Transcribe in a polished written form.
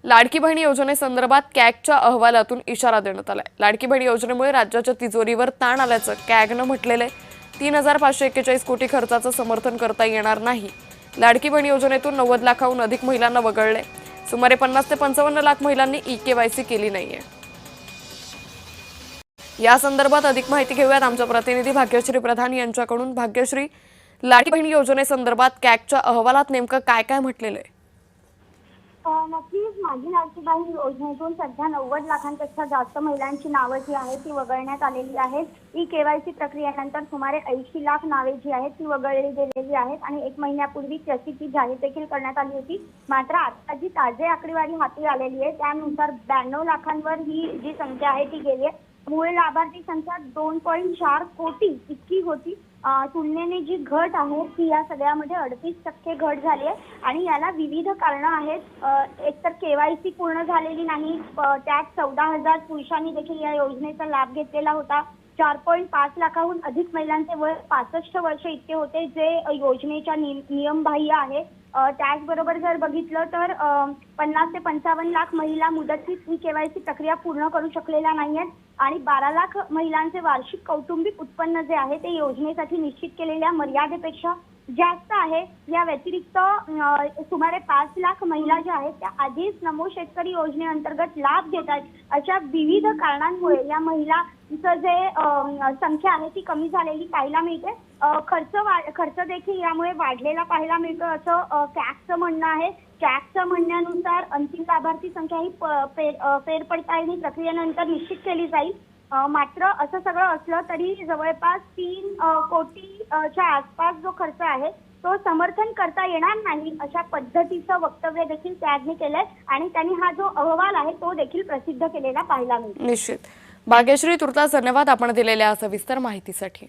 लाडकी बहीण योजनेसंदर्भात कॅगच्या अहवालातून इशारा देण्यात आलाय। लाडकी बहीण योजनेमुळे राज्याच्या तिजोरीवर ताण आल्याचं कॅगनं म्हटलेलं आहे। 3,541 कोटी खर्चाचं समर्थन करता येणार नाही। लाडकी बहीण योजनेतून 90 लाखाहून अधिक महिलांना वगळले। सुमारे 50 ते 55 लाख महिलांनी ई-केवायसी केली नाहीये। या संदर्भात अधिक माहिती घेऊयात आमच्या प्रतिनिधी भाग्यश्री प्रधान यांच्याकडून। भाग्यश्री, लाडकी बहीण योजनेसंदर्भात कॅगच्या अहवालात नेमकं काय काय म्हटलेलं आहे? नक्कीच माझी लाडकी बहीण योजनेतून सध्या 90 लाखांपेक्षा जास्त महिलांची नावं जी आहेत ती वगळण्यात आलेली आहेत। ई-केवायसी प्रक्रियेनंतर सुमारे 80 लाख नावे जी आहेत ती वगळली गेलेली आहेत आणि 1 महिन्यापूर्वी त्याची ती जाहीर देखील करण्यात आली होती। मात्र आता जी ताजी आकडेवारी हाती आलेली आहे त्यानुसार 92 लाखांवर ही जी संख्या आहे ती गेली आहे। मूळ लाभार्थी संख्या 2.4 कोटी इतकी होती। तुलनेने जी घट आहे ती या सगळ्यामध्ये 38% घट झाली आहे आणि याला विविध कारणं आहेत। एकतर केवायसी पूर्ण झालेली नाही, त्यात 14,000 पुरुषांनी देखील या योजनेचा लाभ घेतलेला होता। 4.5 लाखाहून अधिक महिलांचे वय 65 वर्ष इतके होते, जे योजनेच्या नियमबाह्य आहे। त्याचबरोबर जर बघितलं तर 50 ते 55 लाख महिला मुदतीत ई-केवायसी प्रक्रिया पूर्ण करू शकलेल्या नाहीयेत आणि 12 लाख महिलांचे वार्षिक कौटुंबिक उत्पन्न जे आहे ते योजनेसाठी निश्चित केलेल्या मर्यादेपेक्षा जास्त आहे। या व्यतिरिक्त सुमारे 5 लाख महिला ज्या आहेत त्या आधीच नमो शेतकरी योजनेअंतर्गत लाभ घेत आहेत। अशा विविध कारणांमुळे या महिलांचं जे संख्या आहे ती कमी झालेली पाहायला मिळते। खर्च देखील यामुळे वाढलेला पाहायला मिळतो असं कॅगचं म्हणणं आहे। कॅगच्या म्हणण्यानुसार अंतिम लाभार्थी संख्या ही फेरपडताळणी प्रक्रियेनंतर निश्चित केली जाईल। मात्र असं सगळं असलं तरी जवळपास 3 कोटीच्या आसपास जो खर्च आहे तो समर्थन करता येणार नाही अशा पद्धतीचं वक्तव्य देखील कॅगने केलंय आणि त्यांनी हा जो अहवाल आहे तो देखील प्रसिद्ध केलेला पाहायला मिळतो। निश्चित। भाग्यश्री, तुर्तास धन्यवाद आपण दिलेल्या सविस्तर माहितीसाठी।